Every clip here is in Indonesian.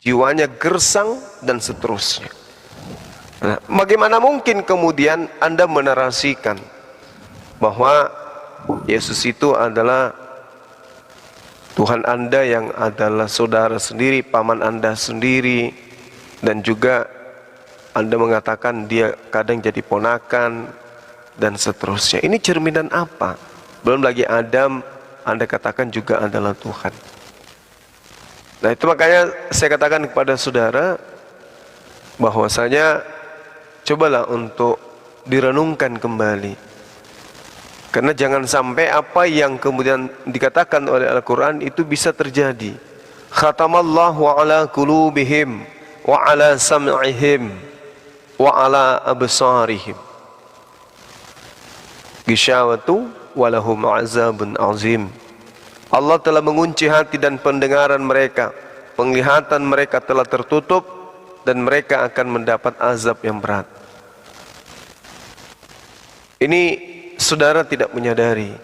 jiwanya gersang dan seterusnya. Nah, bagaimana mungkin kemudian Anda menarasikan bahwa Yesus itu adalah Tuhan Anda yang adalah saudara sendiri, paman Anda sendiri, dan juga Anda mengatakan dia kadang jadi ponakan dan seterusnya. Ini cerminan apa? Belum lagi Adam, Anda katakan juga adalah Tuhan. Nah, itu makanya saya katakan kepada saudara bahwasanya cobalah untuk direnungkan kembali. Karena jangan sampai apa yang kemudian dikatakan oleh Al-Quran itu bisa terjadi. Khatamallahu ala qulubihim wa ala sam'ihim wa ala absarihim gishawatu walahum azabun azim. Allah telah mengunci hati dan pendengaran mereka, penglihatan mereka telah tertutup, dan mereka akan mendapat azab yang berat. Ini saudara tidak menyadari.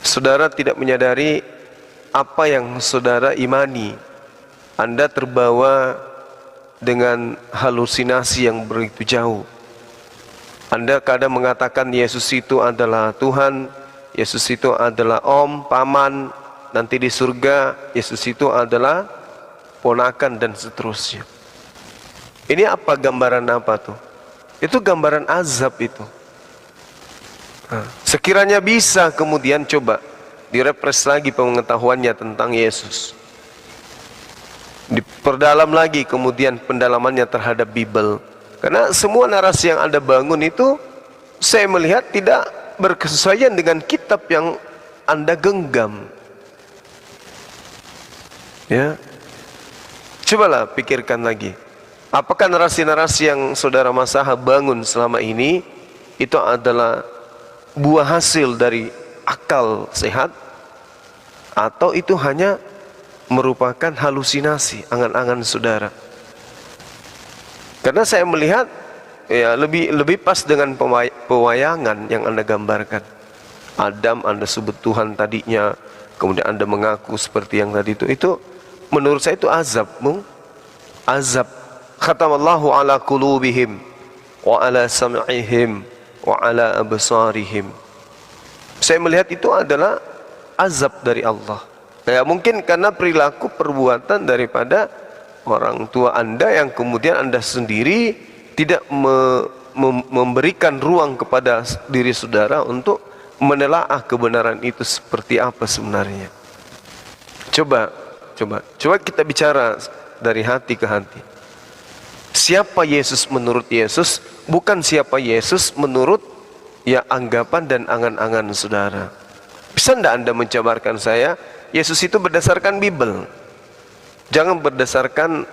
Saudara tidak menyadari apa yang saudara imani. Anda terbawa dengan halusinasi yang begitu jauh. Anda kadang mengatakan Yesus itu adalah Tuhan, Yesus itu adalah om, paman, nanti di surga Yesus itu adalah ponakan dan seterusnya. Ini apa, gambaran apa tuh? Itu gambaran azab itu. Sekiranya bisa kemudian coba direpres lagi pengetahuannya tentang Yesus, diperdalam lagi kemudian pendalamannya terhadap Bible. Karena semua narasi yang Anda bangun itu saya melihat tidak berkesesuaian dengan kitab yang Anda genggam. Ya, cobalah pikirkan lagi. Apakah narasi-narasi yang saudara Masaha bangun selama ini itu adalah buah hasil dari akal sehat, atau itu hanya merupakan halusinasi angan-angan saudara? Karena saya melihat ya lebih pas dengan pewayangan yang Anda gambarkan. Adam Anda sebut Tuhan tadinya, kemudian Anda mengaku seperti yang tadi itu menurut saya itu azab, azab. Khatamallahu ala qulubihim wa ala sam'ihim wa ala absarihim. Saya melihat itu adalah azab dari Allah. Ya, mungkin karena perilaku perbuatan daripada orang tua Anda yang kemudian Anda sendiri tidak memberikan ruang kepada diri saudara untuk menelaah kebenaran itu seperti apa sebenarnya. Coba kita bicara dari hati ke hati. Siapa Yesus menurut Yesus, bukan siapa Yesus menurut ya anggapan dan angan-angan saudara. Bisa tidak Anda menjabarkan saya Yesus itu berdasarkan Bible? Jangan berdasarkan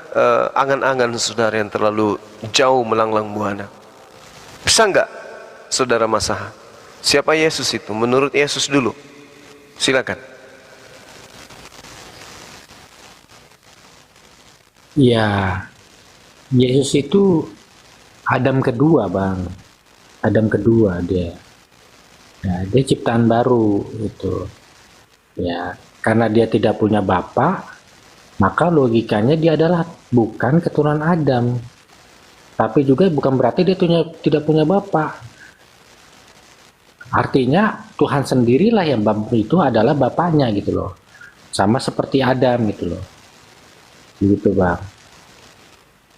angan-angan saudara yang terlalu jauh melanglang buana. Bisa enggak saudara Masaha? Siapa Yesus itu? Menurut Yesus dulu. Silakan. Ya, Yesus itu Adam kedua, Bang. Adam kedua dia. Ya, dia ciptaan baru itu. Ya, karena dia tidak punya bapak, maka logikanya dia adalah bukan keturunan Adam. Tapi juga bukan berarti dia tidak punya bapak. Artinya Tuhan sendirilah yang itu adalah bapaknya gitu loh. Sama seperti Adam gitu loh. Gitu, Bang.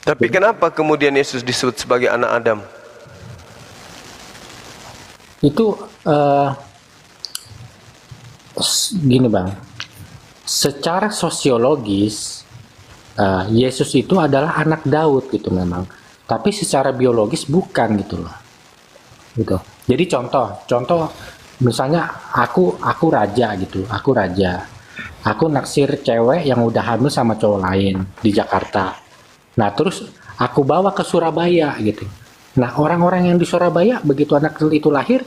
Tapi kenapa kemudian Yesus disebut sebagai anak Adam? Itu gini, Bang. Secara sosiologis Yesus itu adalah anak Daud gitu memang. Tapi secara biologis bukan gitu loh. Gitu. Jadi contoh misalnya aku raja gitu. Aku raja. Aku naksir cewek yang udah hamil sama cowok lain di Jakarta. Nah, terus aku bawa ke Surabaya gitu. Nah, orang-orang yang di Surabaya begitu anak itu lahir,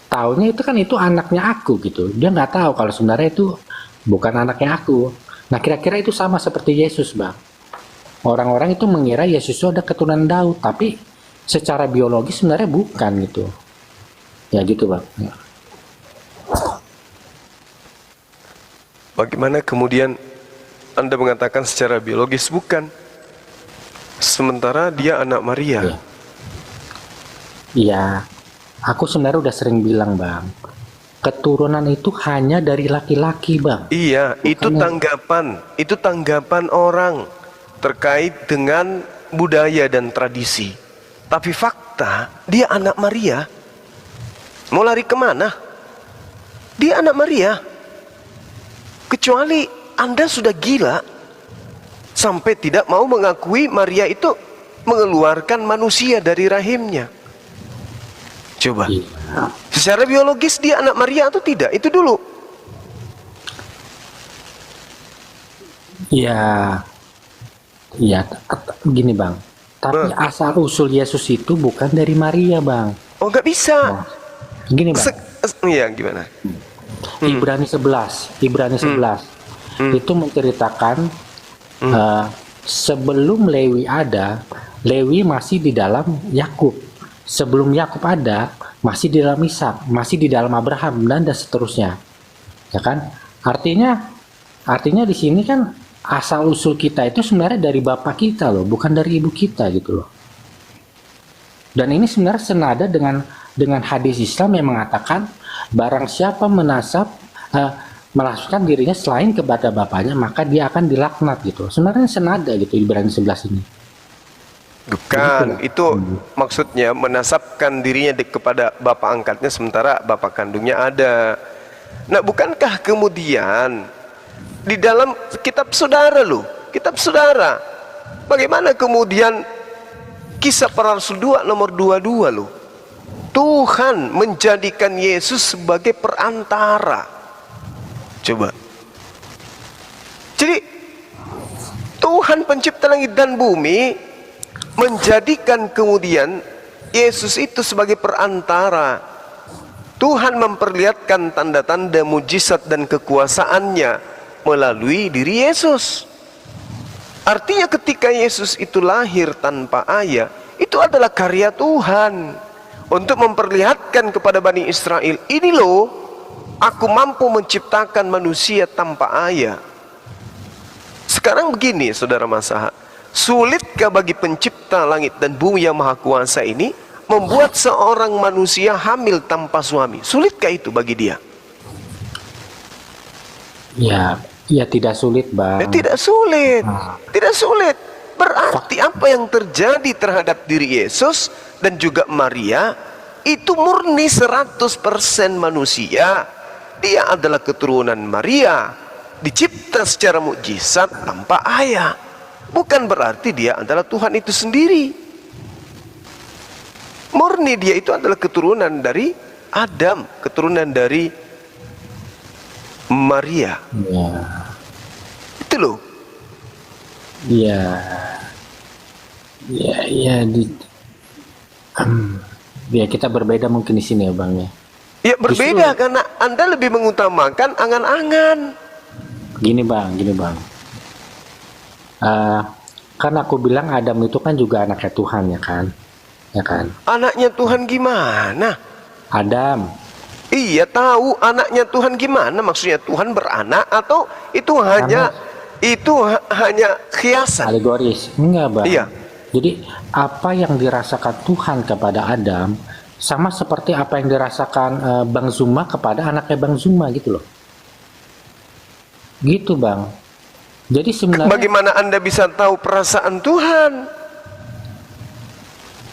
taunya itu kan itu anaknya aku gitu. Dia nggak tahu kalau sebenarnya itu bukan anaknya aku. Nah, kira-kira itu sama seperti Yesus, Bang. Orang-orang itu mengira Yesus itu ada keturunan Daud, tapi secara biologis sebenarnya bukan gitu. Ya gitu, Bang. Ya. Bagaimana kemudian Anda mengatakan secara biologis bukan. Sementara dia anak Maria. Iya. Iya, aku sebenarnya udah sering bilang bang, keturunan itu hanya dari laki-laki bang. Iya, itu tanggapan orang terkait dengan budaya dan tradisi. Tapi fakta, dia anak Maria. Mau lari kemana? Dia anak Maria. Kecuali Anda sudah gila sampai tidak mau mengakui Maria itu mengeluarkan manusia dari rahimnya. Coba. Iya. Secara biologis dia anak Maria atau tidak? Itu dulu. Iya, iya. Gini bang, tapi asal usul Yesus itu bukan dari Maria bang. Oh, nggak bisa. Nah, gini bang, Iya, gimana? Ibrani 11 itu menceritakan sebelum Lewi ada, Lewi masih di dalam Yakub. Sebelum Yakub ada, masih di dalam Ishak, masih di dalam Abraham dan seterusnya. Ya kan? Artinya di sini kan asal usul kita itu sebenarnya dari bapak kita loh, bukan dari ibu kita gitu loh. Dan ini sebenarnya senada dengan hadis Islam yang mengatakan barang siapa melaskan dirinya selain kepada bapaknya maka dia akan dilaknat gitu. Sebenarnya senada gitu Ibrani 11 ini. Bukan, itu maksudnya menasabkan dirinya kepada bapak angkatnya sementara bapak kandungnya ada. Nah, bukankah kemudian di dalam kitab saudara loh, kitab saudara, bagaimana kemudian Kisah Para Rasul 2 nomor 22 loh, Tuhan menjadikan Yesus sebagai perantara. Coba. Jadi Tuhan pencipta langit dan bumi menjadikan kemudian Yesus itu sebagai perantara. Tuhan memperlihatkan tanda-tanda mujizat dan kekuasaannya melalui diri Yesus. Artinya ketika Yesus itu lahir tanpa ayah, itu adalah karya Tuhan untuk memperlihatkan kepada Bani Israel, ini loh, aku mampu menciptakan manusia tanpa ayah. Sekarang begini saudara Masaha, sulitkah bagi pencipta langit dan bumi yang maha kuasa ini membuat seorang manusia hamil tanpa suami? Sulitkah itu bagi dia? Ya tidak sulit bang. Tidak sulit. Tidak sulit. Berarti apa yang terjadi terhadap diri Yesus dan juga Maria itu murni 100% manusia. Dia adalah keturunan Maria, dicipta secara mukjizat tanpa ayah. Bukan berarti dia adalah Tuhan itu sendiri. Murni dia itu adalah keturunan dari Adam, keturunan dari Maria. Ya. Itu loh. Ya. Ya kita berbeda mungkin di sini ya bang ya. Ya berbeda karena Anda lebih mengutamakan angan-angan. Gini bang. Kan aku bilang Adam itu kan juga anaknya Tuhan ya kan? Anaknya Tuhan gimana? Adam. Iya tahu anaknya Tuhan gimana, maksudnya Tuhan beranak atau itu hanya khiasan? Alegoris. Enggak bang. Iya. Jadi apa yang dirasakan Tuhan kepada Adam sama seperti apa yang dirasakan Bang Zuma kepada anaknya Bang Zuma gitu loh. Gitu bang. Jadi sebenarnya Bagaimana Anda bisa tahu perasaan Tuhan?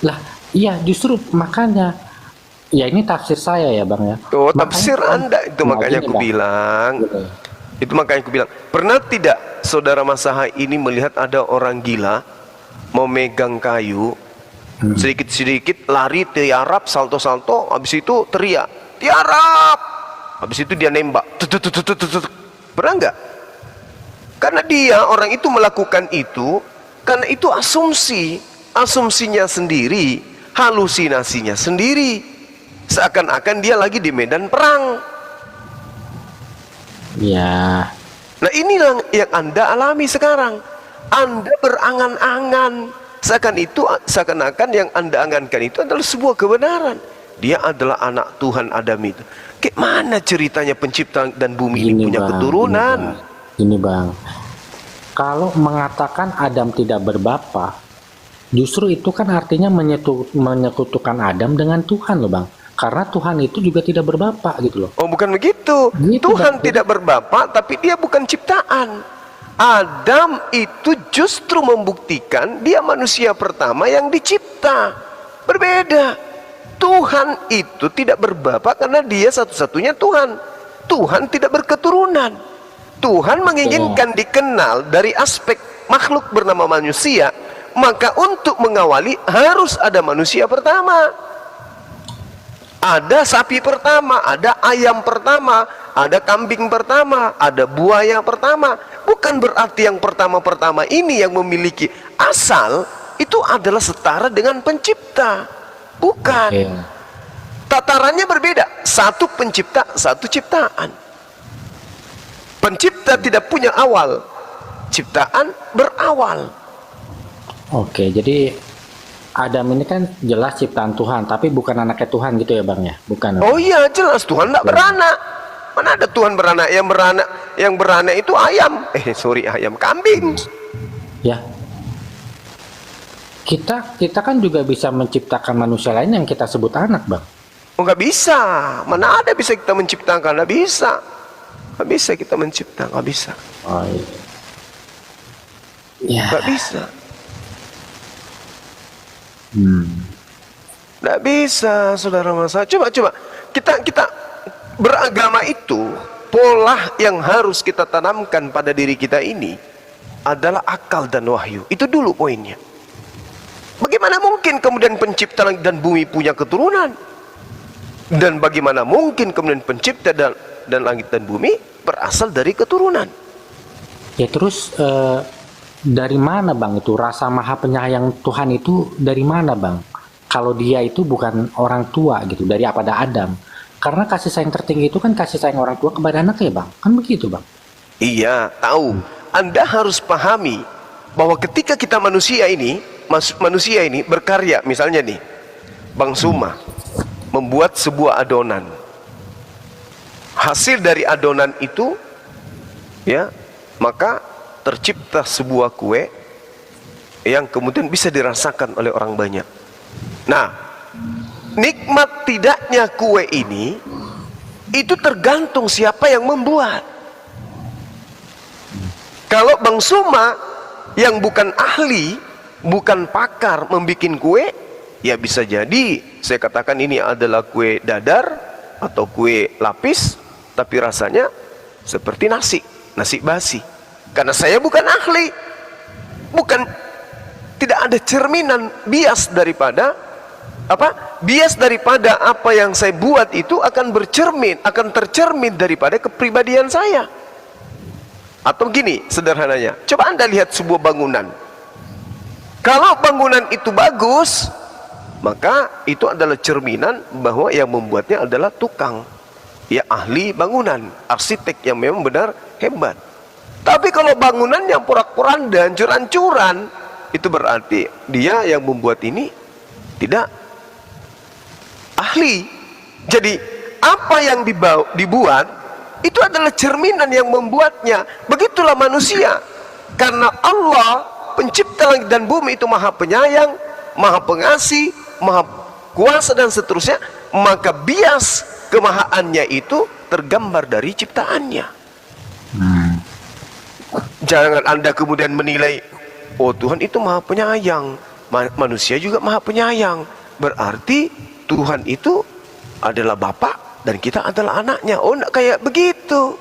Lah, iya justru makanya. Ya ini tafsir saya ya bang ya. Oh, tafsir Anda itu makanya aku bang. bilang. Gitu. Itu makanya aku bilang. Pernah tidak saudara Masaha ini melihat ada orang gila memegang kayu, sedikit-sedikit lari tiarap, salto-salto, habis itu teriak tiarap, habis itu dia nembak. Pernah nggak? Karena dia orang itu melakukan itu karena itu asumsinya sendiri, halusinasinya sendiri, seakan-akan dia lagi di medan perang. Ya. Nah inilah yang Anda alami sekarang. Anda berangan-angan seakan-akan yang Anda angankan itu adalah sebuah kebenaran. Dia adalah anak Tuhan Adam itu. Gimana ceritanya pencipta dan bumi ini punya keturunan? Ini bang. Kalau mengatakan Adam tidak berbapa, justru itu kan artinya menyekutukan Adam dengan Tuhan loh Bang. Karena Tuhan itu juga tidak berbapa gitu loh. Oh, bukan begitu. Gitu, Tuhan Bang. tidak berbapa, tapi dia bukan ciptaan. Adam itu justru membuktikan dia manusia pertama yang dicipta. Berbeda. Tuhan itu tidak berbapa karena dia satu-satunya Tuhan. Tuhan tidak berketurunan. Tuhan menginginkan dikenal dari aspek makhluk bernama manusia. Maka untuk mengawali harus ada manusia pertama. Ada sapi pertama, ada ayam pertama, ada kambing pertama, ada buaya pertama. Bukan berarti yang pertama-pertama ini yang memiliki asal itu adalah setara dengan pencipta. Bukan. Tatarannya berbeda. Satu pencipta, satu ciptaan. Pencipta tidak punya awal. Ciptaan berawal. Oke, jadi Adam ini kan jelas ciptaan Tuhan, tapi bukan anaknya Tuhan gitu ya Bang ya? Bukan. Oh iya, jelas Tuhan tidak beranak. Mana ada Tuhan beranak? Yang beranak itu ayam. Ayam, kambing. Ya. Kita kan juga bisa menciptakan manusia lain yang kita sebut anak, Bang. Oh, nggak bisa. Mana ada bisa kita menciptakan? Nggak bisa. Nggak bisa kita menciptakan. Nggak bisa. Oh, iya. Nggak bisa. Nggak bisa, saudara masa. Coba kita beragama itu, pola yang harus kita tanamkan pada diri kita ini adalah akal dan wahyu. Itu dulu poinnya. Bagaimana mungkin kemudian pencipta langit dan bumi punya keturunan? Dan bagaimana mungkin kemudian pencipta dan langit dan bumi berasal dari keturunan? Ya terus dari mana Bang itu rasa maha penyayang Tuhan itu dari mana Bang? Kalau dia itu bukan orang tua gitu, dari pada Adam. Karena kasih sayang tertinggi itu kan kasih sayang orang tua kepada anaknya Bang. Kan begitu Bang? Iya, tahu. Anda harus pahami bahwa ketika kita manusia ini berkarya, misalnya nih, Bang Suma membuat sebuah adonan. Hasil dari adonan itu, ya, maka tercipta sebuah kue yang kemudian bisa dirasakan oleh orang banyak. Nah, nikmat tidaknya kue ini itu tergantung siapa yang membuat. Kalau Bang Suma yang bukan ahli, bukan pakar membikin kue, ya bisa jadi saya katakan ini adalah kue dadar atau kue lapis, tapi rasanya seperti nasi basi. Karena saya bukan ahli, tidak ada cerminan bias daripada apa yang saya buat itu akan tercermin daripada kepribadian saya. Atau gini sederhananya, coba Anda lihat sebuah bangunan. Kalau bangunan itu bagus, maka itu adalah cerminan bahwa yang membuatnya adalah tukang, ya ahli bangunan, arsitek yang memang benar hebat. Tapi kalau bangunan yang porak-poranda, hancur-hancuran, itu berarti dia yang membuat ini tidak ahli. Jadi apa yang dibuat itu adalah cerminan yang membuatnya. Begitulah manusia. Karena Allah pencipta langit dan bumi itu maha penyayang, maha pengasih, maha kuasa dan seterusnya, maka bias kemahaannya itu tergambar dari ciptaannya. Jangan Anda kemudian menilai, oh Tuhan itu maha penyayang, manusia juga maha penyayang, berarti Tuhan itu adalah Bapa dan kita adalah anaknya. Oh, enggak kayak begitu.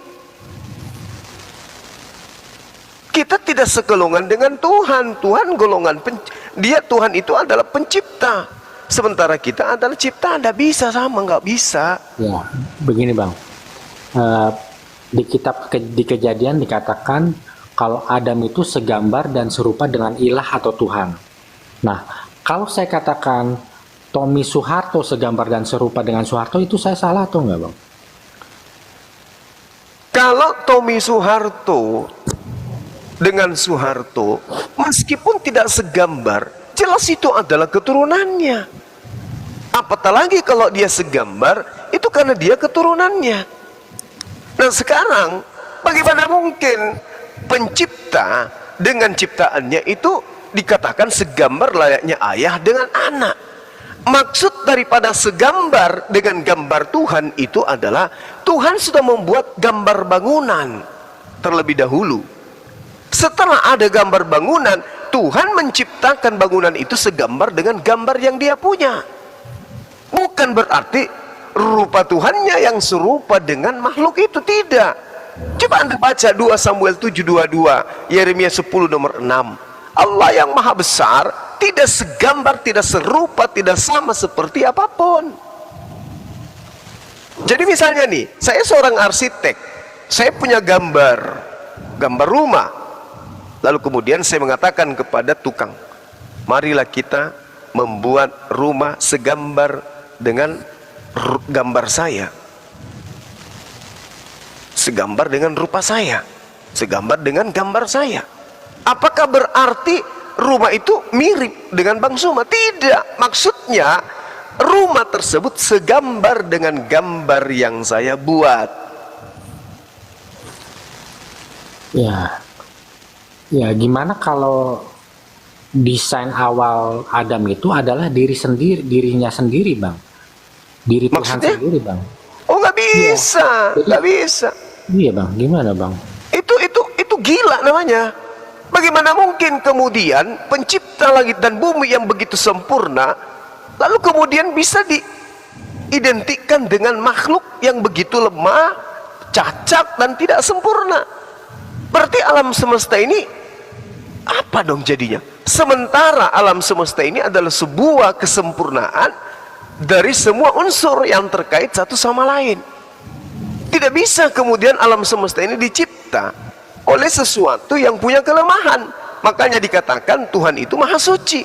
Kita tidak sekelongan dengan Tuhan. Tuhan golongan Tuhan itu adalah pencipta, sementara kita adalah ciptaan. Tidak bisa sama, nggak bisa. Ya, begini Bang. Di kitab di Kejadian dikatakan kalau Adam itu segambar dan serupa dengan ilah atau Tuhan. Nah, kalau saya katakan Tommy Soeharto segambar dan serupa dengan Soeharto, itu saya salah atau enggak Bang? Kalau Tommy Soeharto dengan Soeharto meskipun tidak segambar, jelas itu adalah keturunannya. Apatah lagi kalau dia segambar, itu karena dia keturunannya. Nah sekarang bagaimana mungkin pencipta dengan ciptaannya itu dikatakan segambar layaknya ayah dengan anak. Maksud daripada segambar dengan gambar Tuhan itu adalah Tuhan sudah membuat gambar bangunan terlebih dahulu. Setelah ada gambar bangunan, Tuhan menciptakan bangunan itu segambar dengan gambar yang dia punya. Bukan berarti rupa Tuhannya yang serupa dengan makhluk itu, tidak. Coba Anda baca 2 Samuel 7:22, Yeremia 10 nomor 6. Allah yang maha besar tidak segambar, tidak serupa, tidak sama seperti apapun. Jadi misalnya nih, saya seorang arsitek, saya punya gambar rumah. Lalu kemudian saya mengatakan kepada tukang, marilah kita membuat rumah segambar dengan gambar saya, segambar dengan rupa saya, segambar dengan gambar saya. Apakah berarti rumah itu mirip dengan Bang Suma? Tidak. Maksudnya rumah tersebut segambar dengan gambar yang saya buat. Ya, gimana kalau desain awal Adam itu adalah dirinya sendiri, Bang? Diri Tuhan Maksudnya? sendiri, Bang. Oh, nggak bisa, nggak bisa. Iya, Bang. Gimana, Bang? Itu gila namanya. Bagaimana mungkin kemudian pencipta langit dan bumi yang begitu sempurna, lalu kemudian bisa diidentikan dengan makhluk yang begitu lemah, cacat dan tidak sempurna? Berarti alam semesta ini apa dong jadinya? Sementara alam semesta ini adalah sebuah kesempurnaan dari semua unsur yang terkait satu sama lain. Tidak bisa kemudian alam semesta ini dicipta oleh sesuatu yang punya kelemahan. Makanya dikatakan Tuhan itu maha suci.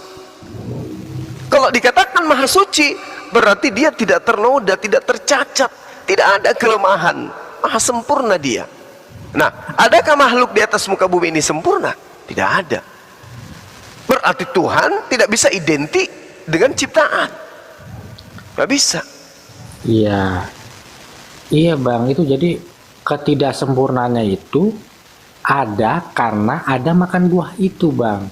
Kalau dikatakan maha suci, berarti dia tidak ternoda, tidak tercacat, tidak ada kelemahan, maha sempurna dia. Nah, adakah makhluk di atas muka bumi ini sempurna? Tidak ada. Berarti Tuhan tidak bisa identik dengan ciptaan. Gak bisa. Iya, Bang. Itu jadi ketidaksempurnaannya itu ada karena ada makan buah itu, Bang.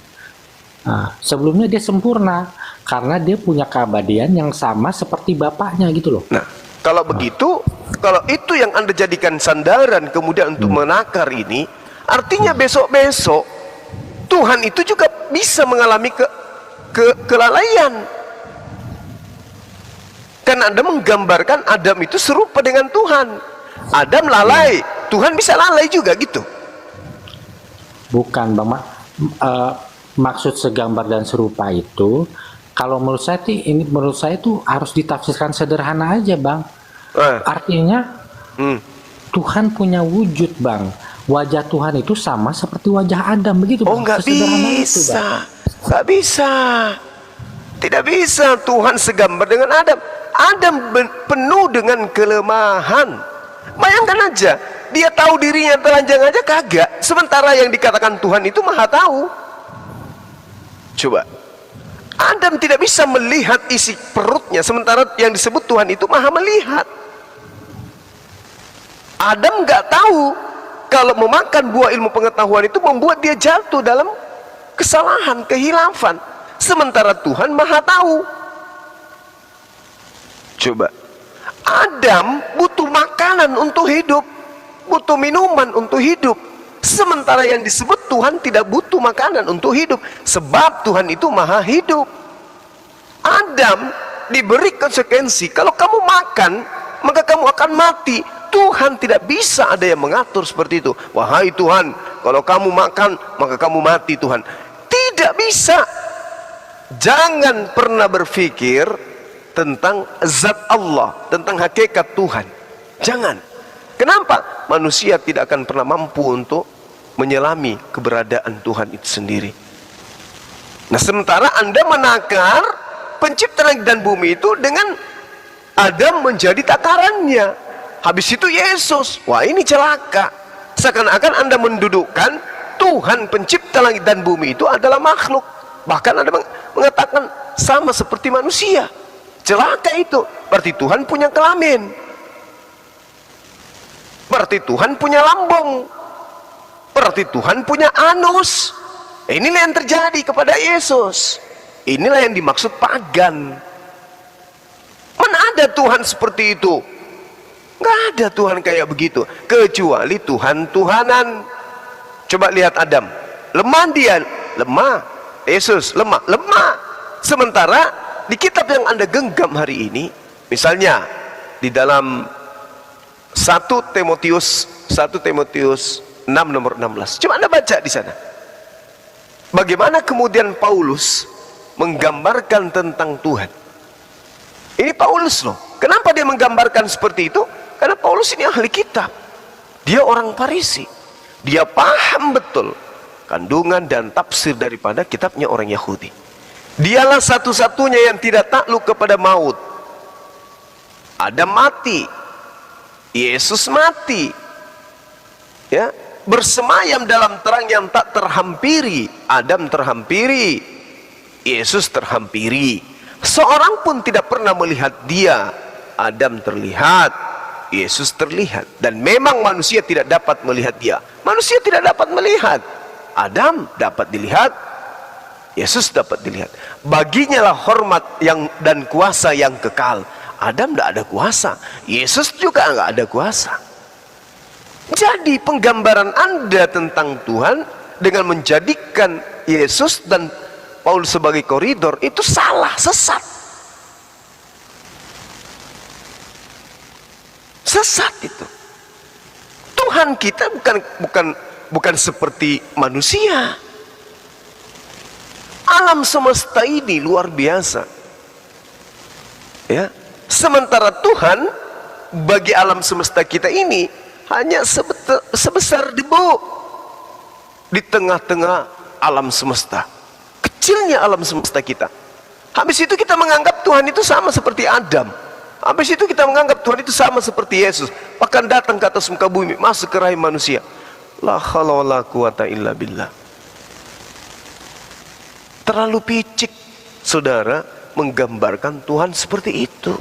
Nah, sebelumnya dia sempurna karena dia punya keabadian yang sama seperti bapaknya gitu loh. Nah, kalau begitu, kalau itu yang Anda jadikan sandaran kemudian untuk menakar ini, artinya besok-besok Tuhan itu juga bisa mengalami kelalaian. Karena Anda menggambarkan Adam itu serupa dengan Tuhan. Adam lalai, Tuhan bisa lalai juga gitu. Bukan, Bang. Maksud segambar dan serupa itu, kalau menurut saya itu harus ditafsirkan sederhana aja, Bang. Artinya Tuhan punya wujud, Bang. Wajah Tuhan itu sama seperti wajah Adam, begitu, Bang. Oh, nggak bisa, nggak bisa, tidak bisa Tuhan segambar dengan Adam. Adam penuh dengan kelemahan. Bayangkan aja, dia tahu dirinya telanjang aja kagak, sementara yang dikatakan Tuhan itu maha tahu. Coba, Adam tidak bisa melihat isi perutnya, sementara yang disebut Tuhan itu maha melihat. Adam nggak tahu kalau memakan buah ilmu pengetahuan itu membuat dia jatuh dalam kesalahan, kehilafan, sementara Tuhan maha tahu. Coba, Adam butuh makanan untuk hidup, butuh minuman untuk hidup, sementara yang disebut Tuhan tidak butuh makanan untuk hidup, sebab Tuhan itu maha hidup. Adam diberi konsekuensi, kalau kamu makan maka kamu akan mati. Tuhan tidak bisa ada yang mengatur seperti itu. Wahai Tuhan, kalau kamu makan maka kamu mati, Tuhan. Tidak bisa. Jangan pernah berpikir tentang zat Allah, tentang hakikat Tuhan. Jangan. Kenapa? Manusia tidak akan pernah mampu untuk menyelami keberadaan Tuhan itu sendiri. Nah, sementara Anda menakar pencipta langit dan bumi itu dengan Adam menjadi takarannya. Habis itu Yesus. Wah, ini celaka. Seakan-akan Anda mendudukkan Tuhan pencipta langit dan bumi itu adalah makhluk. Bahkan Anda mengatakan sama seperti manusia. Celaka itu. Berarti Tuhan punya kelamin, berarti Tuhan punya lambung, berarti Tuhan punya anus, Inilah yang terjadi kepada Yesus. Inilah yang dimaksud pagan. Mana ada Tuhan seperti itu? Nggak ada Tuhan kayak begitu, kecuali Tuhan-Tuhanan. Coba lihat Adam, lemah dia, lemah. Yesus lemah, lemah. Sementara di kitab yang Anda genggam hari ini, misalnya di dalam 1 Timotius 6 nomor 16. Coba Anda baca di sana. Bagaimana kemudian Paulus menggambarkan tentang Tuhan. Ini Paulus loh. Kenapa dia menggambarkan seperti itu? Karena Paulus ini ahli kitab. Dia orang Farisi. Dia paham betul kandungan dan tafsir daripada kitabnya orang Yahudi. Dialah satu-satunya yang tidak takluk kepada maut. Adam mati, Yesus mati, ya, bersemayam dalam terang yang tak terhampiri. Adam terhampiri, Yesus terhampiri. Seorang pun tidak pernah melihat dia. Adam terlihat, Yesus terlihat. Dan memang manusia tidak dapat melihat dia. Manusia tidak dapat melihat. Adam dapat dilihat, Yesus dapat dilihat. Baginya lah hormat yang dan kuasa yang kekal. Adam tidak ada kuasa, Yesus juga nggak ada kuasa. Jadi penggambaran Anda tentang Tuhan dengan menjadikan Yesus dan Paulus sebagai koridor itu salah, sesat. Sesat itu. Tuhan kita bukan seperti manusia. Alam semesta ini luar biasa. Ya. Sementara Tuhan bagi alam semesta kita ini hanya sebesar debu di tengah-tengah alam semesta. Kecilnya alam semesta kita. Habis itu kita menganggap Tuhan itu sama seperti Adam. Habis itu kita menganggap Tuhan itu sama seperti Yesus. Bahkan datang ke atas muka bumi, masuk ke rahim manusia. La haula wala quwata illa billah. Terlalu picik, saudara, menggambarkan Tuhan seperti itu.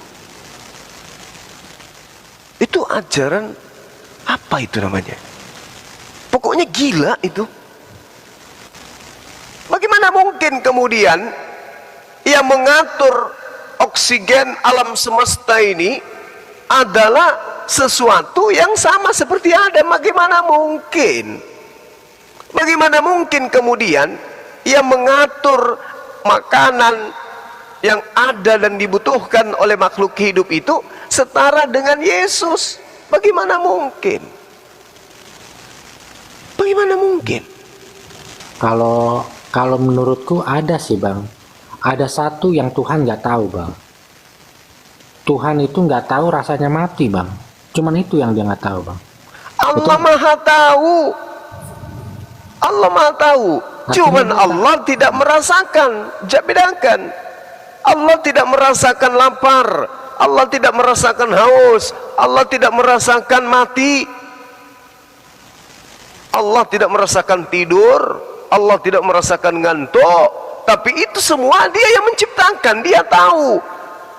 Itu ajaran apa itu namanya? Pokoknya gila itu. Bagaimana mungkin kemudian yang mengatur oksigen alam semesta ini adalah sesuatu yang sama seperti Adam? Bagaimana mungkin? Bagaimana mungkin kemudian yang mengatur makanan yang ada dan dibutuhkan oleh makhluk hidup itu setara dengan Yesus? Bagaimana mungkin? Bagaimana mungkin? Kalau menurutku ada sih Bang. Ada satu yang Tuhan nggak tahu Bang. Tuhan itu nggak tahu rasanya mati Bang. Cuman itu yang dia nggak tahu Bang. Allah Betul? Maha tahu. Allah Maha tahu. Cuman Allah tidak merasakan. Jangan bedakan. Allah tidak merasakan lapar, Allah tidak merasakan haus, Allah tidak merasakan mati, Allah tidak merasakan tidur, Allah tidak merasakan ngantuk. Tapi itu semua Dia yang menciptakan. Dia tahu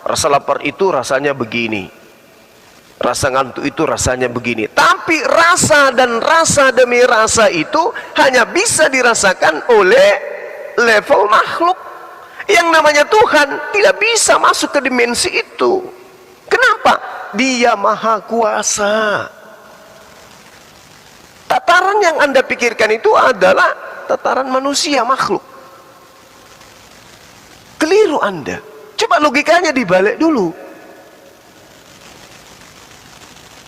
rasa lapar itu rasanya begini, rasa ngantuk itu rasanya begini. Tapi rasa dan rasa demi rasa itu hanya bisa dirasakan oleh level makhluk. Yang namanya Tuhan tidak bisa masuk ke dimensi itu. Kenapa? Dia maha kuasa. Tataran yang Anda pikirkan itu adalah tataran manusia, makhluk. Keliru Anda. Coba logikanya dibalik dulu.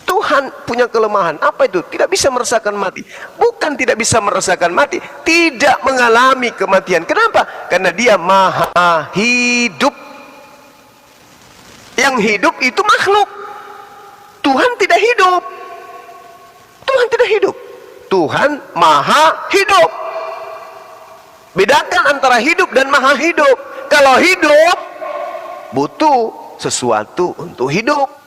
Tuhan punya kelemahan. Apa itu? Tidak bisa merasakan mati. Bukan tidak bisa merasakan mati, tidak mengalami kematian. Kenapa? Karena Dia maha hidup. Yang hidup itu makhluk. Tuhan tidak hidup. Tuhan tidak hidup. Tuhan maha hidup. Bedakan antara hidup dan maha hidup. Kalau hidup butuh sesuatu untuk hidup.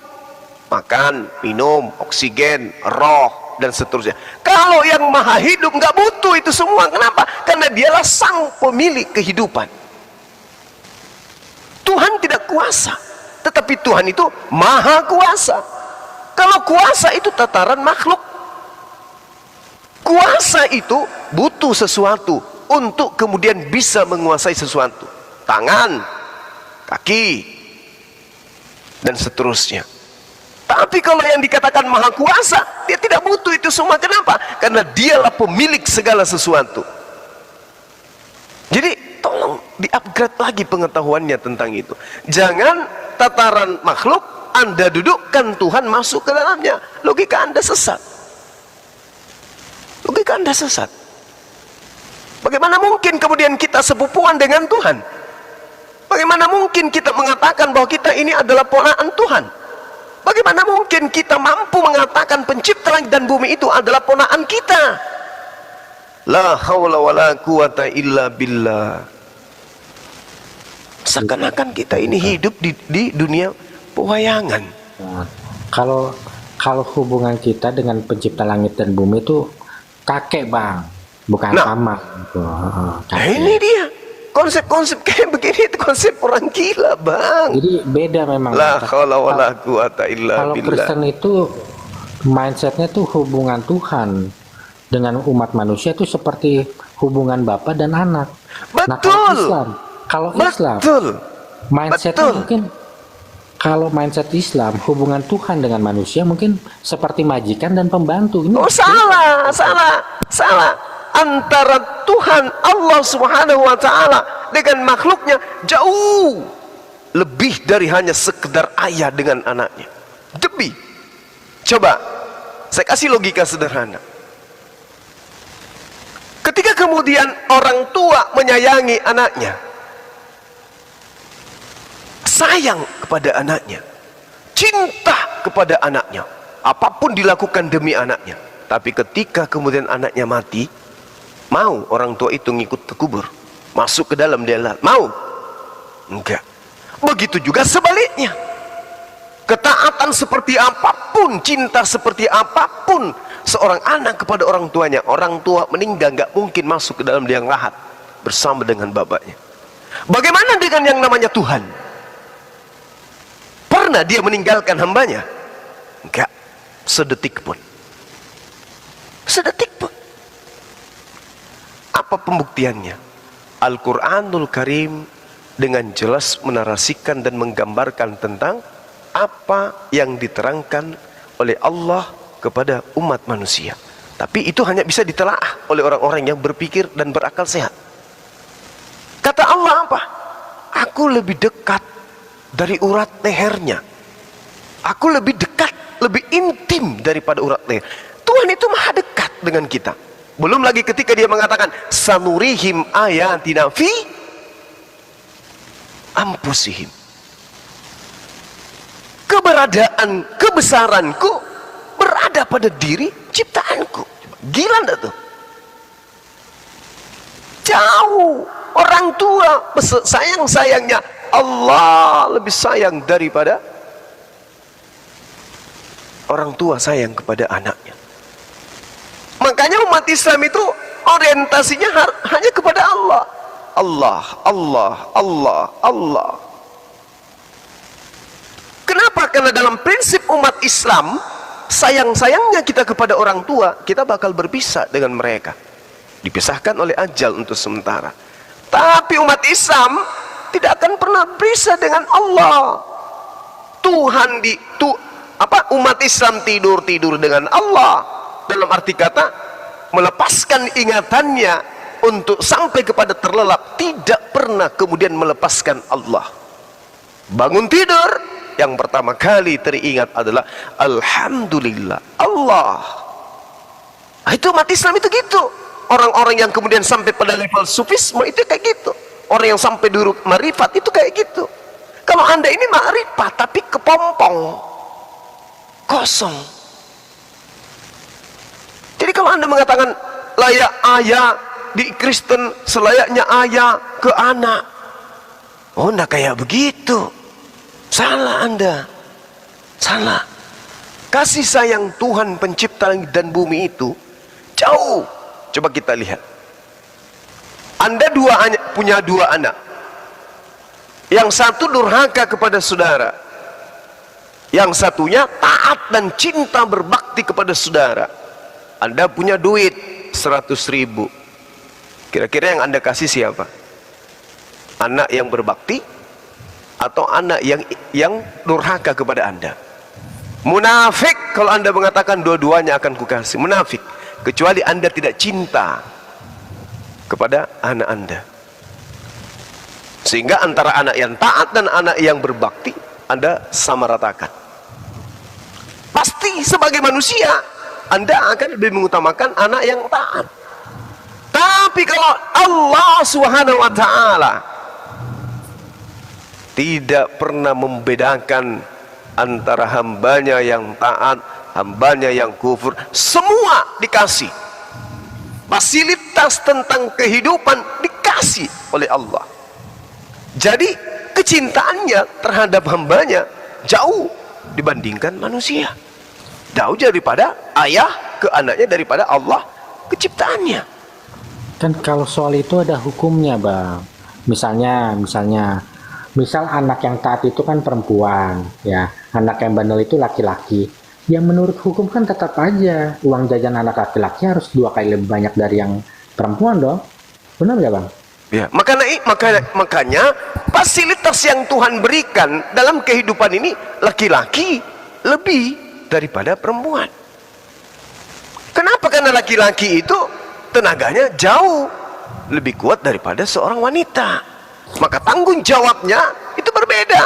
Makan, minum, oksigen, roh, dan seterusnya. Kalau yang maha hidup nggak butuh itu semua. Kenapa? Karena Dialah sang pemilik kehidupan. Tuhan tidak kuasa, tetapi Tuhan itu maha kuasa. Kalau kuasa itu tataran makhluk. Kuasa itu butuh sesuatu untuk kemudian bisa menguasai sesuatu. Tangan, kaki, dan seterusnya. Tapi kalau yang dikatakan maha kuasa, dia tidak butuh itu semua. Kenapa? Karena dialah pemilik segala sesuatu. Jadi tolong di-upgrade lagi pengetahuannya tentang itu. Jangan tataran makhluk Anda dudukkan Tuhan masuk ke dalamnya. Logika Anda sesat. Logika Anda sesat. Bagaimana mungkin kemudian kita sepupuan dengan Tuhan? Bagaimana mungkin kita mengatakan bahwa kita ini adalah ponakan Tuhan? Bagaimana mungkin kita mampu mengatakan pencipta langit dan bumi itu adalah ponakan kita? La haula wa la quwata illa billah. Seakan-akan kita ini hidup di dunia pewayangan. Nah, kalau hubungan kita dengan pencipta langit dan bumi itu kakek, Bang, bukan paman. Nah, ini dia. Konsep-konsep kayak begini itu konsep orang gila, Bang. Jadi beda memang. La haula wa la quwata illa Kalau billah. Kristen itu mindsetnya tuh hubungan Tuhan dengan umat manusia itu seperti hubungan bapak dan anak. Nah, kalau Islam, mindsetnya mungkin, kalau mindset Islam hubungan Tuhan dengan manusia mungkin seperti majikan dan pembantu. Ini salah. Antara Tuhan Allah Subhanahu wa taala dengan makhluknya jauh lebih dari hanya sekedar ayah dengan anaknya. Lebih. Coba saya kasih logika sederhana. Ketika kemudian orang tua menyayangi anaknya, sayang kepada anaknya, cinta kepada anaknya, apapun dilakukan demi anaknya. Tapi ketika kemudian anaknya mati, mau orang tua itu ngikut ke kubur, masuk ke dalam dia mau? Enggak. Begitu juga sebaliknya. Ketaatan seperti apapun, cinta seperti apapun seorang anak kepada orang tuanya, orang tua meninggal nggak mungkin masuk ke dalam liang lahat bersama dengan bapaknya. Bagaimana dengan yang namanya Tuhan? Pernah dia meninggalkan hambanya? Enggak. Sedetik pun. Sedetik pun. Apa pembuktiannya? Al-Quranul Karim dengan jelas menarasikan dan menggambarkan tentang apa yang diterangkan oleh Allah kepada umat manusia. Tapi itu hanya bisa ditelaah oleh orang-orang yang berpikir dan berakal sehat. Kata Allah apa? Aku lebih dekat dari urat lehernya. Aku lebih dekat, lebih intim daripada urat leher. Tuhan itu maha dekat dengan kita. Belum lagi ketika dia mengatakan sanurihim ayatina fi anfusihim. Keberadaan, kebesaranku berada pada diri ciptaanku. Gila enggak tuh? Jauh. Orang tua sayang-sayangnya Allah lebih sayang daripada orang tua sayang kepada anaknya. Makanya umat Islam itu orientasinya hanya kepada Allah. Allah, Allah, Allah, Allah. Kenapa? Karena dalam prinsip umat Islam, sayang-sayangnya kita kepada orang tua, kita bakal berpisah dengan mereka. Dipisahkan oleh ajal untuk sementara. Tapi umat Islam tidak akan pernah berpisah dengan Allah. Umat Islam tidur dengan Allah. Dalam arti kata melepaskan ingatannya untuk sampai kepada terlelap, tidak pernah kemudian melepaskan Allah. Bangun tidur, yang pertama kali teringat adalah Alhamdulillah Allah. Itu umat Islam itu gitu. Orang-orang yang kemudian sampai pada level sufisme itu kayak gitu. Orang yang sampai dulu marifat itu kayak gitu. Kalau anda ini marifat tapi kepompong, kosong. Jadi kalau anda mengatakan layak ayah di Kristen selayaknya ayah ke anak, oh enggak kayak begitu. Salah anda. Salah. Kasih sayang Tuhan pencipta langit dan bumi itu jauh. Coba kita lihat. Anda punya dua anak. Yang satu durhaka kepada saudara. Yang satunya taat dan cinta berbakti kepada saudara. Anda punya duit 100.000. Kira-kira yang Anda kasih siapa? Anak yang berbakti atau anak yang durhaka kepada Anda? Munafik kalau Anda mengatakan dua-duanya akan kukasih. Munafik, kecuali Anda tidak cinta kepada anak Anda. Sehingga antara anak yang taat dan anak yang berbakti Anda sama ratakan. Pasti sebagai manusia Anda akan lebih mengutamakan anak yang taat. Tapi kalau Allah Subhanahu wa taala tidak pernah membedakan antara hambanya yang taat, hambanya yang kufur, semua dikasih. Fasilitas tentang kehidupan dikasih oleh Allah. Jadi kecintaannya terhadap hambanya jauh dibandingkan manusia. Jauh daripada ayah ke anaknya, daripada Allah keciptaannya. Kan kalau soal itu ada hukumnya, Bang. Misal anak yang taat itu kan perempuan, ya. Anak yang bandel itu laki-laki. Ya menurut hukum kan tetap aja uang jajan anak laki-laki harus 2 kali lebih banyak dari yang perempuan dong. Benar nggak, Bang? Ya, makanya fasilitas yang Tuhan berikan dalam kehidupan ini laki-laki lebih daripada perempuan. Kenapa? Karena laki-laki itu tenaganya jauh lebih kuat daripada seorang wanita. Maka tanggung jawabnya itu berbeda.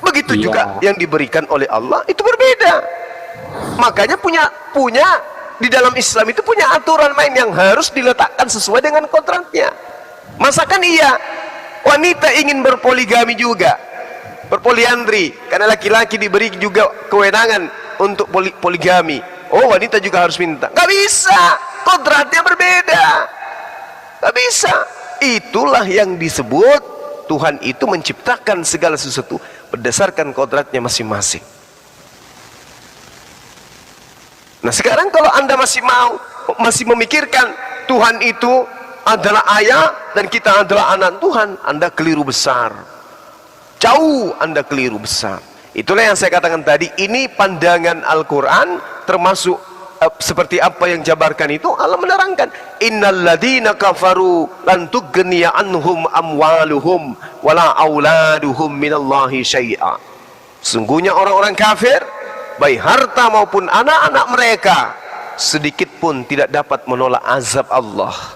Begitu juga yang diberikan oleh Allah itu berbeda. Makanya punya di dalam Islam itu punya aturan main yang harus diletakkan sesuai dengan kontraknya. Masakan iya wanita ingin berpoligami juga, berpoliandri, karena laki-laki diberi juga kewenangan untuk poligami. Oh, wanita juga harus minta. Gak bisa, kontraknya berbeda. Gak bisa. Itulah yang disebut Tuhan itu menciptakan segala sesuatu berdasarkan kodratnya masing-masing. Nah sekarang kalau Anda masih memikirkan Tuhan itu adalah ayah dan kita adalah anak Tuhan, Anda keliru besar. Jauh Anda keliru besar. Itulah yang saya katakan tadi, ini pandangan Al-Quran, termasuk seperti apa yang jabarkan itu. Allah menerangkan, innalladzina kafaru lan tughniya anhum amwaluhum wala auladuhum minallahi syai'a. Sungguhnya orang-orang kafir, baik harta maupun anak-anak mereka, sedikit pun tidak dapat menolak azab Allah.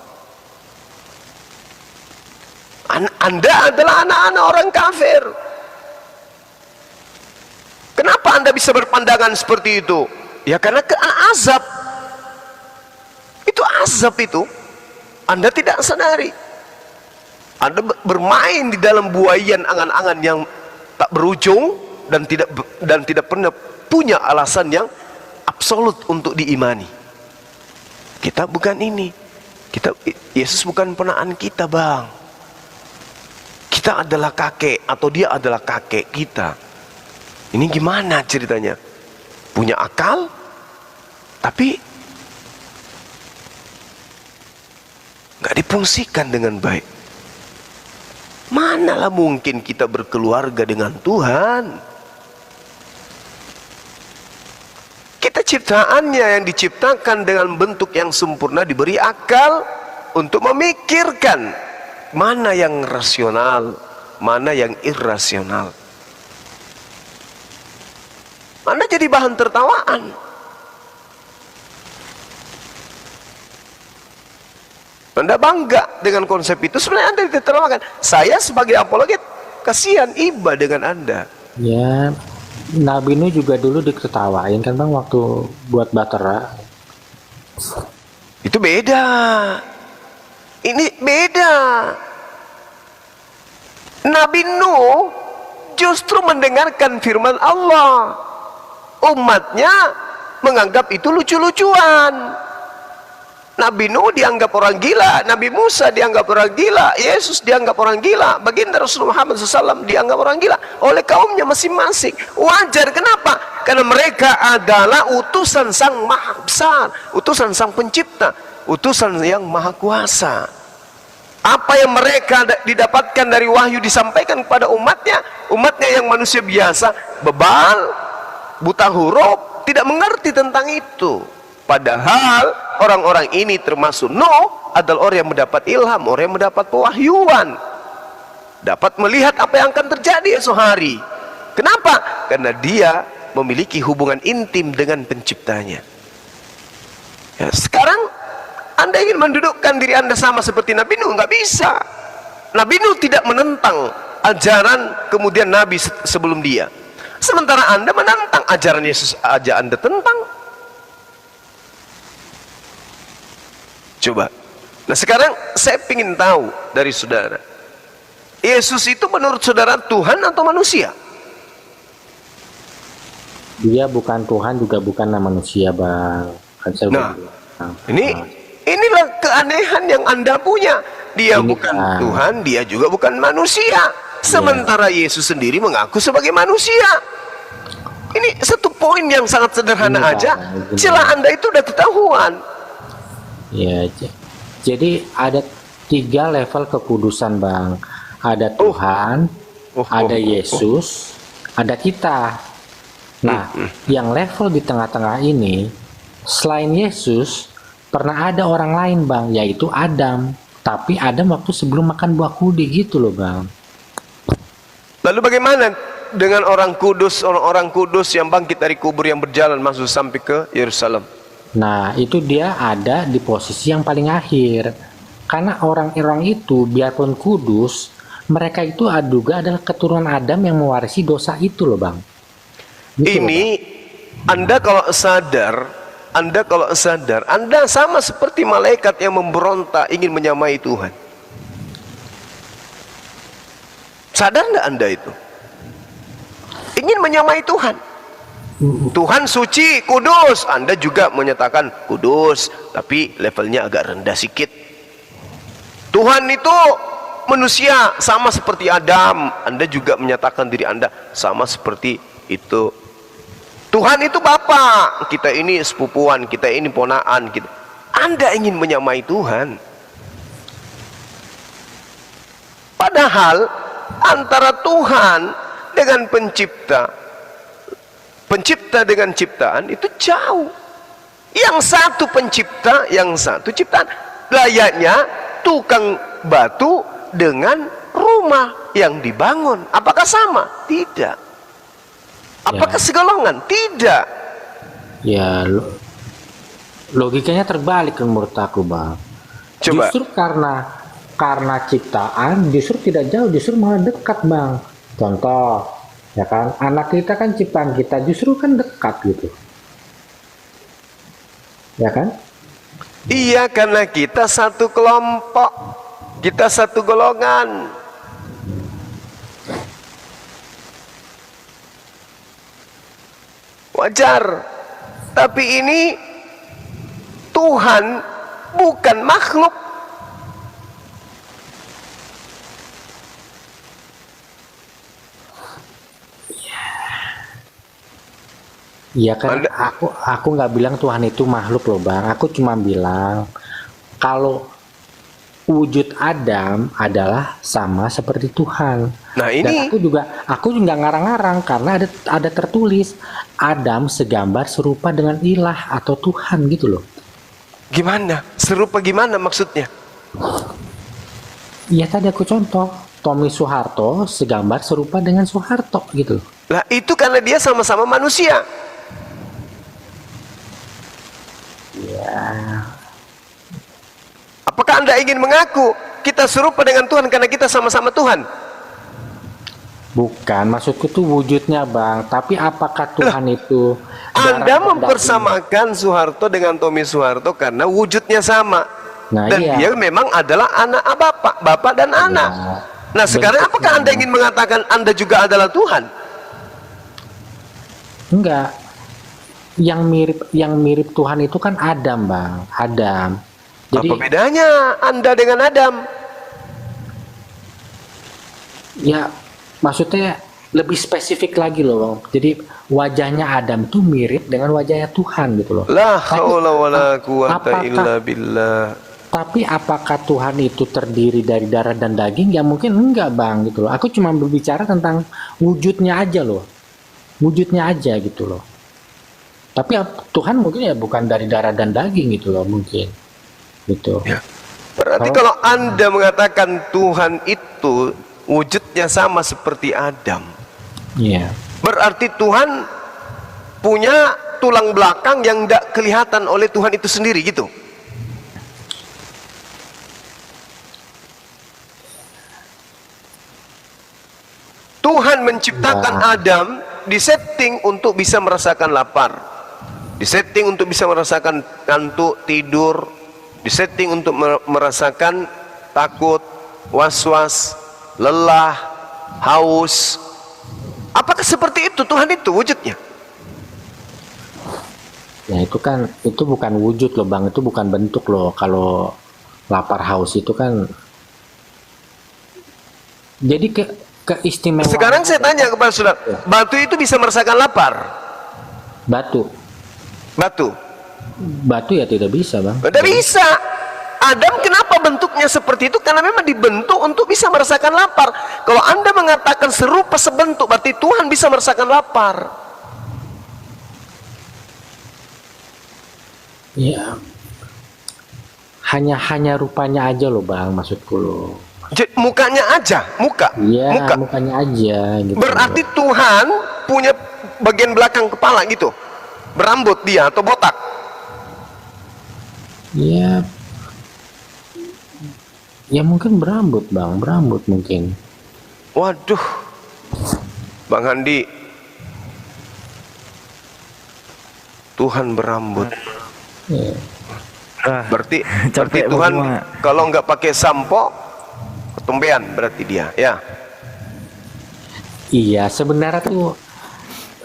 Anda adalah anak-anak orang kafir. Kenapa Anda bisa berpandangan seperti itu? Ya karena azab. Itu azab itu Anda tidak sadari. Anda bermain di dalam buaian angan-angan yang tak berujung dan tidak pernah punya alasan yang absolut untuk diimani. Kita bukan ini. Yesus bukan ponakan kita, Bang. Kita adalah kakek atau dia adalah kakek kita. Ini gimana ceritanya? Punya akal, tapi nggak difungsikan dengan baik. Manalah mungkin kita berkeluarga dengan Tuhan? Kita ciptaannya yang diciptakan dengan bentuk yang sempurna, diberi akal untuk memikirkan mana yang rasional, mana yang irrasional. Anda jadi bahan tertawaan. Anda bangga dengan konsep itu, sebenarnya Anda ditertawakan. Saya sebagai apologet kasihan, iba dengan Anda. Ya, Nabi Nuh juga dulu diketawain kan, Bang, waktu buat Batera. Itu beda. Ini beda. Nabi Nuh justru mendengarkan firman Allah. Umatnya menganggap itu lucu-lucuan. Nabi Nuh dianggap orang gila, Nabi Musa dianggap orang gila, Yesus dianggap orang gila, baginda Rasulullah Muhammad SAW dianggap orang gila oleh kaumnya masing-masing. Wajar, kenapa? Karena mereka adalah utusan Sang Maha Besar, utusan Sang Pencipta, utusan yang Maha Kuasa. Apa yang mereka didapatkan dari wahyu disampaikan kepada umatnya yang manusia biasa, bebal, buta huruf, tidak mengerti tentang itu. Padahal orang-orang ini termasuk Nuh adalah orang yang mendapat ilham, orang yang mendapat pewahyuan, dapat melihat apa yang akan terjadi esok hari. Kenapa? Karena dia memiliki hubungan intim dengan penciptanya. Ya, sekarang Anda ingin mendudukkan diri Anda sama seperti Nabi Nuh, nggak bisa. Nabi Nuh tidak menentang ajaran kemudian Nabi sebelum dia, sementara Anda menentang ajaran Yesus aja Anda tentang. Coba. Nah sekarang saya ingin tahu dari saudara, Yesus itu menurut saudara Tuhan atau manusia? Dia bukan Tuhan juga bukan manusia, Bang. Kan saya udah bilang. Inilah keanehan yang Anda punya. Dia Ini bukan kan Tuhan, dia juga bukan manusia. Sementara Yesus sendiri mengaku sebagai manusia. Ini satu poin yang sangat sederhana aja. Celah Anda itu udah ketahuan. Ya, jadi ada 3 level kekudusan, Bang. Ada Tuhan, ada Yesus, ada kita. Nah, yang level di tengah-tengah ini, selain Yesus, pernah ada orang lain, Bang, yaitu Adam. Tapi Adam waktu sebelum makan buah kudi gitu loh, Bang. Lalu bagaimana dengan orang kudus yang bangkit dari kubur yang berjalan masuk sampai ke Yerusalem? Nah, itu dia ada di posisi yang paling akhir. Karena orang-orang itu, biarpun kudus, mereka itu juga adalah keturunan Adam yang mewarisi dosa itu loh, Bang. Gitu ini loh, Bang. Anda kalau sadar, Anda sama seperti malaikat yang memberontak ingin menyamai Tuhan. Sadar nggak Anda itu? Ingin menyamai Tuhan. Tuhan suci, kudus. Anda juga menyatakan kudus, tapi levelnya agak rendah sedikit. Tuhan itu manusia, sama seperti Adam. Anda juga menyatakan diri Anda sama seperti itu. Tuhan itu Bapa, kita ini sepupuan, kita ini ponaan. Anda ingin menyamai Tuhan. Padahal antara Tuhan dengan pencipta dengan ciptaan itu jauh. Yang satu pencipta, yang satu ciptaan. Layaknya tukang batu dengan rumah yang dibangun. Apakah sama? Tidak. Apakah segolongan? Tidak. Ya, logikanya terbalik menurut aku, Bang. Coba. Justru karena ciptaan justru tidak jauh, justru malah dekat, Bang. Contoh, ya kan, anak kita kan ciptaan kita justru kan dekat gitu. Ya kan? Iya, karena kita satu kelompok, kita satu golongan. Wajar. Tapi ini Tuhan bukan makhluk. Iya kan, aku nggak bilang Tuhan itu makhluk loh, Bang. Aku cuma bilang kalau wujud Adam adalah sama seperti Tuhan. Nah ini. Dan aku juga ngarang-ngarang karena ada tertulis Adam segambar serupa dengan ilah atau Tuhan gitu loh. Gimana? Serupa gimana maksudnya? Iya tadi aku contoh Tommy Soeharto segambar serupa dengan Soeharto gitu loh. Lah itu karena dia sama-sama manusia. Ya. Apakah Anda ingin mengaku kita serupa dengan Tuhan karena kita sama-sama Tuhan? Bukan, maksudku tuh wujudnya, Bang. Tapi apakah Tuhan itu Anda mempersamakan Soeharto dengan Tommy Soeharto karena wujudnya sama. Nah, dan iya. dia memang adalah anak bapak dan anak. Nah sekarang apakah Anda ingin mengatakan Anda juga adalah Tuhan? Enggak. Yang mirip Tuhan itu kan Adam, Bang. Adam. Jadi, apa bedanya Anda dengan Adam? Ya, maksudnya lebih spesifik lagi loh, Bang. Jadi wajahnya Adam tuh mirip dengan wajahnya Tuhan gitu loh. La haula wala quwata illa billah. Tapi apakah Tuhan itu terdiri dari darah dan daging? Ya mungkin enggak, Bang, gitu loh. Aku cuma berbicara tentang wujudnya aja loh. Wujudnya aja gitu loh. Tapi Tuhan mungkin ya bukan dari darah dan daging gitu loh, mungkin gitu. Ya. Berarti kalau Anda mengatakan Tuhan itu wujudnya sama seperti Adam, Iya. berarti Tuhan punya tulang belakang yang tidak kelihatan oleh Tuhan itu sendiri gitu. Tuhan menciptakan Adam, disetting untuk bisa merasakan lapar, disetting untuk bisa merasakan ngantuk, tidur, disetting untuk merasakan takut, was-was, lelah, haus. Apakah seperti itu Tuhan itu wujudnya? Ya itu bukan wujud loh Bang, itu bukan bentuk loh. Kalau lapar haus itu kan jadi keistimewaan. Sekarang saya tanya kepada saudara, batu itu bisa merasakan lapar? Batu ya tidak bisa Bang. Tidak bisa. Adam kenapa bentuknya seperti itu? Karena memang dibentuk untuk bisa merasakan lapar. Kalau Anda mengatakan serupa sebentuk, berarti Tuhan bisa merasakan lapar. Ya, hanya rupanya aja loh Bang, maksudku loh. Mukanya aja, Iya, muka. mukanya aja gitu. Berarti Tuhan punya bagian belakang kepala gitu, berambut dia atau botak? Ya mungkin berambut Bang, berambut mungkin. Waduh, Bang Handi, Tuhan berambut. Ya. Berarti Tuhan kalau nggak pakai sampo, ketumbean berarti dia, ya. Iya, sebenarnya tuh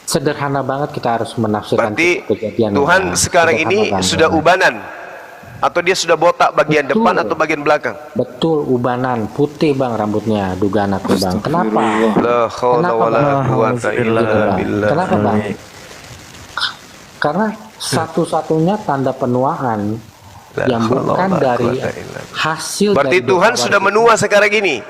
sederhana banget kita harus menafsirkan Berarti kejadian. Tuhan sekarang ini banget. sudah ubanan, atau dia sudah botak bagian depan atau bagian belakang? Betul, ubanan, putih Bang rambutnya, dugaan aku Bang. Kenapa? La haula wala quwata illa billah. Kenapa Bang? Karena satu-satunya tanda penuaan yang bukan dari hasil. Berarti dari Tuhan sudah menua sekarang ini.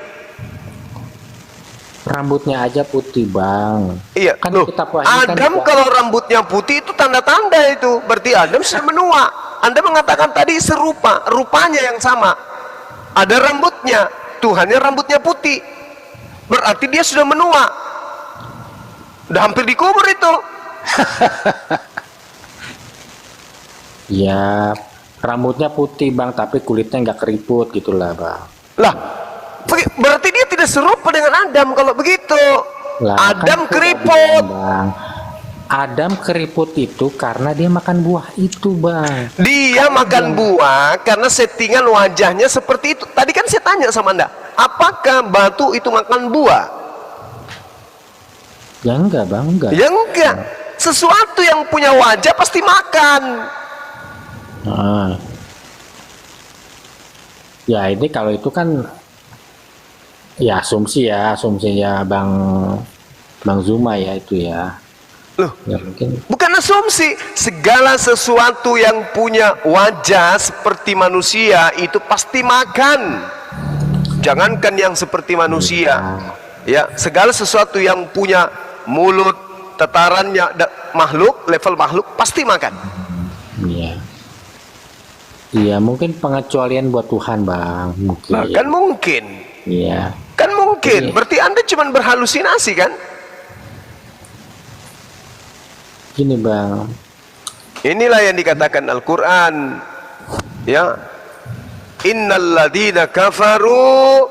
Rambutnya aja putih Bang. Iya, kan loh, kita Adam kalau rambutnya putih itu tanda-tanda itu. Berarti Adam sudah menua. Anda mengatakan tadi serupa, rupanya yang sama. Ada rambutnya, Tuhannya rambutnya putih. Berarti dia sudah menua. Udah hampir dikubur itu. Ya, rambutnya putih Bang, tapi kulitnya nggak keriput gitulah Bang. Lah, berarti dia tidak serupa dengan Adam kalau begitu. Lah, Adam kan keriput. Bang. Adam keriput itu karena dia makan buah itu Bang. Dia makan buah karena settingan wajahnya seperti itu. Tadi kan saya tanya sama Anda, apakah batu itu makan buah? Ya enggak Bang, enggak. Ya enggak. Sesuatu yang punya wajah pasti makan. Nah. Ya ini kalau itu kan ya asumsinya Bang Zuma ya itu ya. Loh, Ya mungkin bukan asumsi. Segala sesuatu yang punya wajah seperti manusia itu pasti makan. Jangankan yang seperti manusia. Ya, segala sesuatu yang punya mulut, tatarannya makhluk, level makhluk pasti makan. Iya. Iya, mungkin pengecualian buat Tuhan, Bang. Mungkin. Nah, kan mungkin. Iya. Kan mungkin. Berarti Anda cuma berhalusinasi kan? Gini, Bang. Inilah yang dikatakan Al-Quran. Ya. Innal ladina kafaru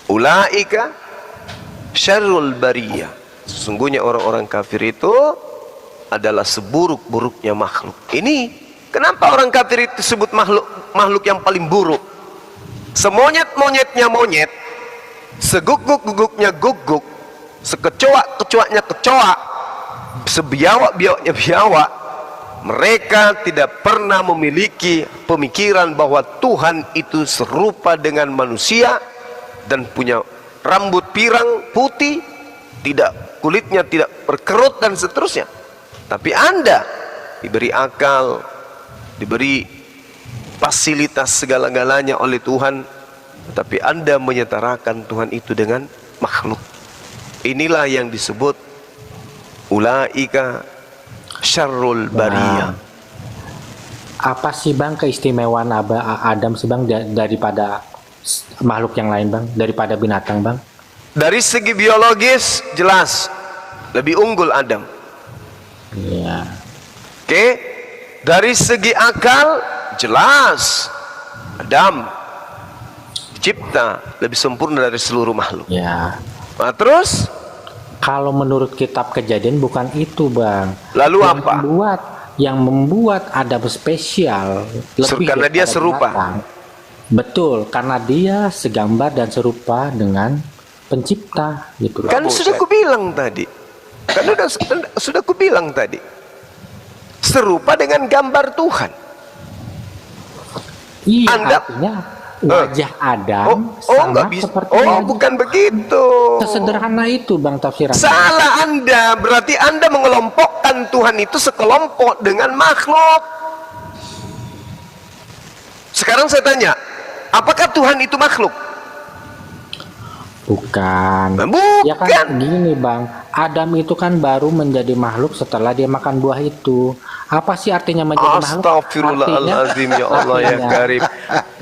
ulaika syarrul bariyah. Sesungguhnya orang-orang kafir itu adalah seburuk-buruknya makhluk. Ini kenapa orang kafir itu disebut makhluk yang paling buruk? Semonyet-monyetnya monyet, seguguk-guguknya guguk, sekecoak-kecoaknya kecoak, sebiawak-biawaknya biawak. Mereka tidak pernah memiliki pemikiran bahwa Tuhan itu serupa dengan manusia dan punya rambut pirang putih, tidak, kulitnya tidak berkerut dan seterusnya. Tapi Anda diberi akal, diberi fasilitas segala-galanya oleh Tuhan, tapi Anda menyetarakan Tuhan itu dengan makhluk. Inilah yang disebut ulaika syarrul bariyah. Apa sih bang keistimewaan Adam sih bang daripada makhluk yang lain bang, daripada binatang bang? Dari segi biologis jelas lebih unggul Adam. Iya. Oke, dari segi akal jelas Adam dicipta lebih sempurna dari seluruh makhluk. Ya. Nah, terus Kalau menurut kitab Kejadian bukan itu bang. lalu apa? Yang membuat Adam spesial lebih Karena dia daripada serupa. binatang. Betul, karena dia segambar dan serupa dengan pencipta gitu. Kan sudah kubilang tadi. Kan sudah kubilang tadi. Serupa dengan gambar Tuhan. Iya, Anda- artinya wajah Adam sama enggak bisa. seperti Oh, wajah. bukan begitu. Sesederhana itu bang tafsirannya. Salah Anda, berarti Anda mengelompokkan Tuhan itu sekelompok dengan makhluk. Sekarang saya tanya, apakah Tuhan itu makhluk? Bukan. Bukan. Ya kan gini bang, Adam itu kan baru menjadi makhluk setelah dia makan buah itu. Apa sih artinya menjadi makhluk? Astagfirullahaladzim, ya Allah ya artinya- Karim.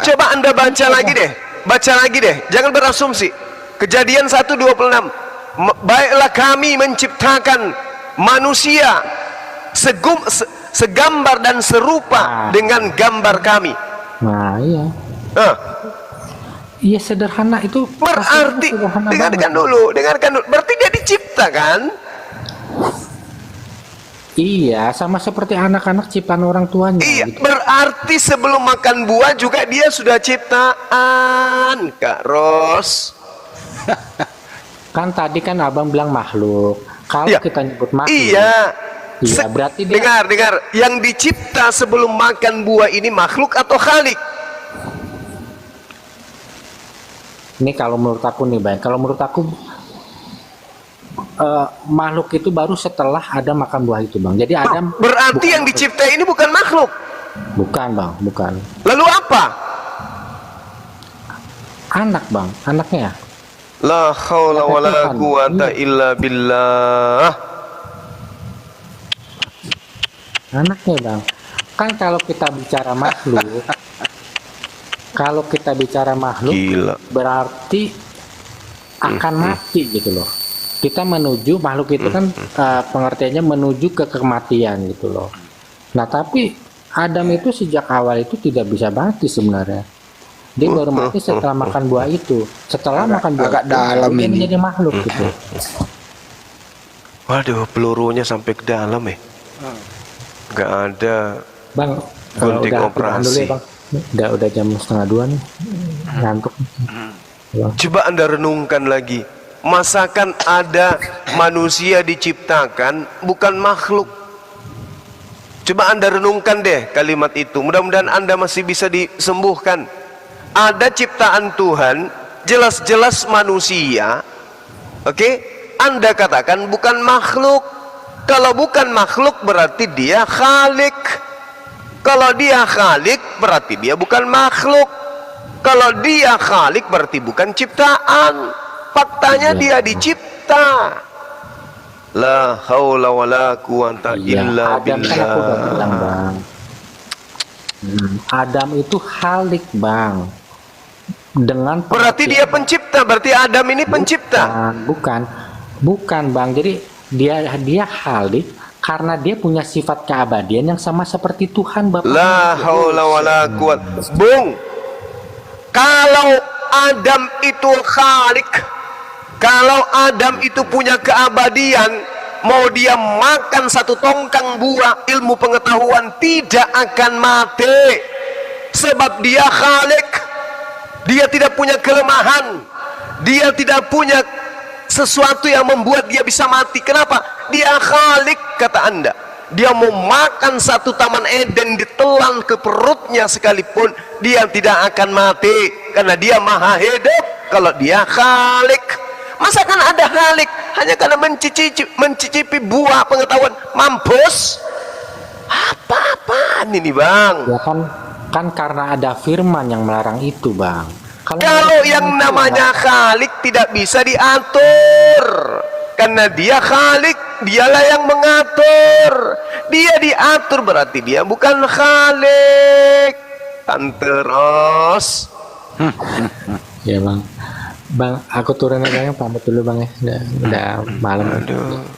Coba Anda baca lagi deh. Baca lagi deh. Jangan berasumsi. Kejadian 1:26. Baiklah kami menciptakan manusia segambar dan serupa dengan gambar kami. Nah iya. Nah, Iya sederhana itu. berarti sederhana dengarkan banget. dulu. Berarti dia diciptakan. Iya, sama seperti anak-anak ciptaan orang tuanya. Iya, Gitu. berarti sebelum makan buah juga dia sudah ciptaan, Kak Ros. Kan tadi kan abang bilang makhluk. Kalau Iya. kita nyebut makhluk, Iya. iya berarti dia. Dengar. Yang dicipta sebelum makan buah ini makhluk atau khalik? Ini kalau menurut aku nih bang, kalau menurut aku makhluk itu baru setelah Adam makan buah itu bang. Jadi Adam Berarti bukan yang dicipta ini bukan makhluk. bukan bang, bukan Lalu apa? anak bang, anaknya. La haula wala Tuhan. quwata Iya. illa billah. Anaknya bang. Kan kalau kita bicara makhluk, kalau kita bicara makhluk Gila. berarti akan mati gitu loh. Kita menuju makhluk itu kan pengertiannya menuju ke kematian gitu loh. Nah tapi Adam itu sejak awal itu tidak bisa mati sebenarnya. Dia baru mati setelah makan buah itu. Setelah makan buah agak itu, dalam dia ini. menjadi makhluk gitu. Waduh, pelurunya sampai ke dalam ya. Gak ada. Bang, Gunting udah udahan dulu operasi. ya bang. Udah jam 1:30 nih. Ngantuk. Bang. Coba Anda renungkan lagi. Masakan ada manusia diciptakan bukan makhluk. Coba Anda renungkan deh kalimat itu. Mudah-mudahan Anda masih bisa disembuhkan. Ada ciptaan Tuhan, jelas-jelas manusia. Oke? Anda katakan bukan makhluk. Kalau bukan makhluk berarti dia khalik. Kalau dia khalik berarti dia bukan makhluk. Kalau dia khalik berarti bukan ciptaan. Faktanya dia dicipta. La haula wala quwata Iya, illa Adam kan aku udah bilang billah. bang. Adam itu khalik bang. Dengan Berarti dia pencipta, berarti Adam ini pencipta. bukan bang. Jadi dia khalik karena dia punya sifat keabadian yang sama seperti Tuhan Bapa. La haula wala quwata. Bung, kalau Adam itu khalik, kalau Adam itu punya keabadian, mau dia makan satu tongkang buah ilmu pengetahuan tidak akan mati, sebab dia khalik. Dia tidak punya kelemahan, dia tidak punya sesuatu yang membuat dia bisa mati. Kenapa? Dia khalik, kata Anda. Dia mau makan satu taman Eden ditelan ke perutnya sekalipun dia tidak akan mati karena dia maha hidup. Kalau dia khalik, masa kan ada khalik hanya karena mencicipi buah pengetahuan? Mampus. Apa-apaan ini bang? Ya kan karena ada firman yang melarang itu bang. Kalau yang namanya khalik tidak bisa diatur. karena dia Khalik, dialah yang mengatur. Dia diatur berarti dia bukan Khalik. Kan terus. Ya bang. Bang, aku turun aja Bang, pamit dulu Bang ya. Udah malam.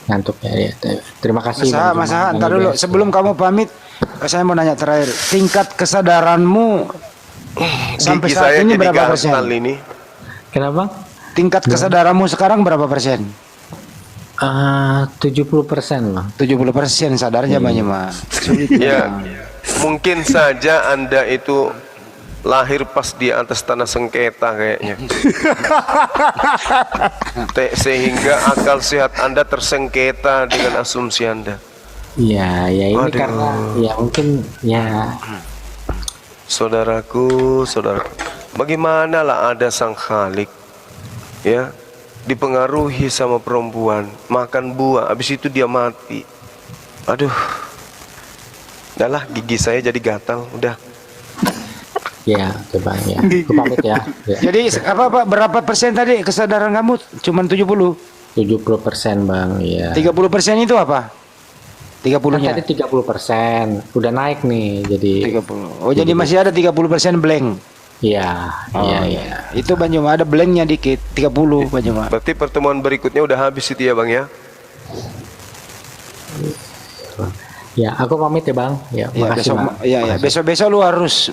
Ngantuk ya. Terima kasih. Masa, ntar dulu. Sebelum kamu pamit, saya mau nanya terakhir. Tingkat kesadaranmu sampai Gigi saat saya ini jadi berapa persen? gatal ini. Kenapa? Tingkat kesadaranmu sekarang berapa persen? 70% Bang. 70% sadarnya banyak mah. Sulit Ya, Bang. mungkin saja Anda itu lahir pas di atas tanah sengketa kayaknya. Sehingga akal sehat Anda tersengketa dengan asumsi Anda. Iya, ya ini Aduh. karena ya mungkin ya Saudaraku, bagaimana lah ada sang Khalik, ya, dipengaruhi sama perempuan, makan buah, habis itu dia mati. Aduh, udahlah, gigi saya jadi gatal, udah. ya coba ya. Aku pamit ya. Ya. Jadi apa berapa persen tadi kesadaran kamu? Cuman 70. 70% Bang, ya. 30% itu apa? Kan 30-nya. tadi 30%, udah naik nih jadi 30. Oh, jadi masih ada 30% blank. iya, iya. Itu Banjuma ada blanknya dikit, 30 Banjuma. Berarti pertemuan berikutnya udah habis itu ya Bang ya? Ya, aku pamit ya Bang. Ya, Ya, makasih besok, Bang. ya, besok-besok lu harus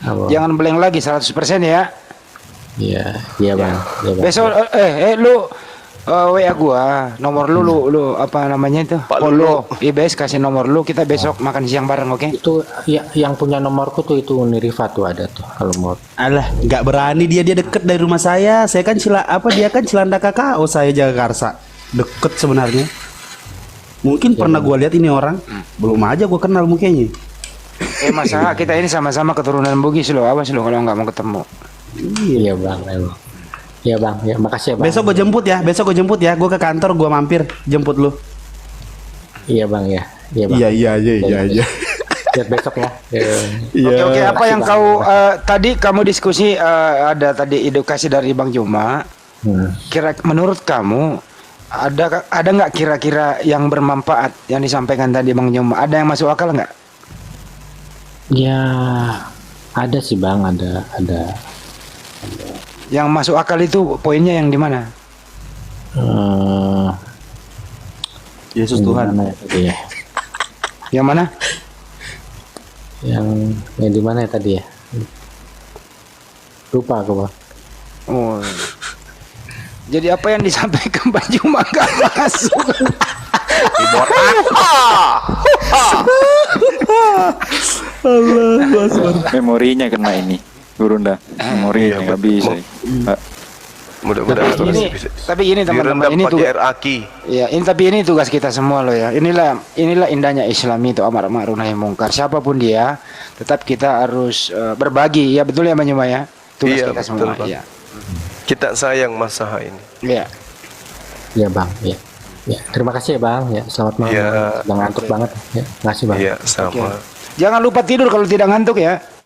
Apa? jangan blank lagi 100% ya. Iya, iya Bang. Iya, Bang. Besok lu WA gua, nomor lu apa namanya itu? Pak Follow IBS, kasih nomor lu, kita besok makan siang bareng, oke? Itu ya, yang punya nomorku tuh itu Nirifa tuh ada tuh kalau mau. Alah, nggak berani dia deket dari rumah saya. Saya kan dia kan Cilanda KKO, saya Jagakarsa. Deket sebenarnya. Mungkin pernah gua lihat ini orang. Belum aja gua kenal mukanya. Masa kita ini sama-sama keturunan Bugis lo, awas lo kalau nggak mau ketemu. Iya Bang, emang. Iya Bang, ya makasih ya Bang. Besok gua jemput ya. Gua ke kantor, gua mampir jemput lu. Iya Bang ya. Iya Bang. Iya. Lihat besok ya. Oke, apa yang kau tadi kamu diskusi ada tadi edukasi dari Bang Juma. Kira menurut kamu ada nggak kira-kira yang bermanfaat yang disampaikan tadi Bang Juma? Ada yang masuk akal nggak? Ya, ada sih Bang, ada. Yang masuk akal itu poinnya yang di mana? Yesus Yang Tuhan. di mana ya tadi ya? Yang mana? Yang di mana ya tadi ya? Lupa aku Bang. Oh. Jadi apa yang disampaikan Bang Juma nggak masuk? Memorinya kena ini Gurunda, memori nggak bisa. Mudah-mudahan bisa. Tapi ini teman-teman, ini tuh pakai RAKI. ya, tapi ini tugas kita semua loh ya. Inilah indahnya Islam itu, amar ma'ruf nahi mungkar. Siapapun dia, tetap kita harus berbagi. Ya betul ya Bang Juma ya. Tugas Iya, kita betul, semua. Bang. Iya. Kita sayang masalah ini. Iya. Iya Bang, ya. Ya, terima kasih ya Bang. Ya, selamat malam. Iya. Sudah ngantuk banget. Ya, makasih Bang. Iya, sama. Jangan lupa tidur kalau tidak ngantuk ya.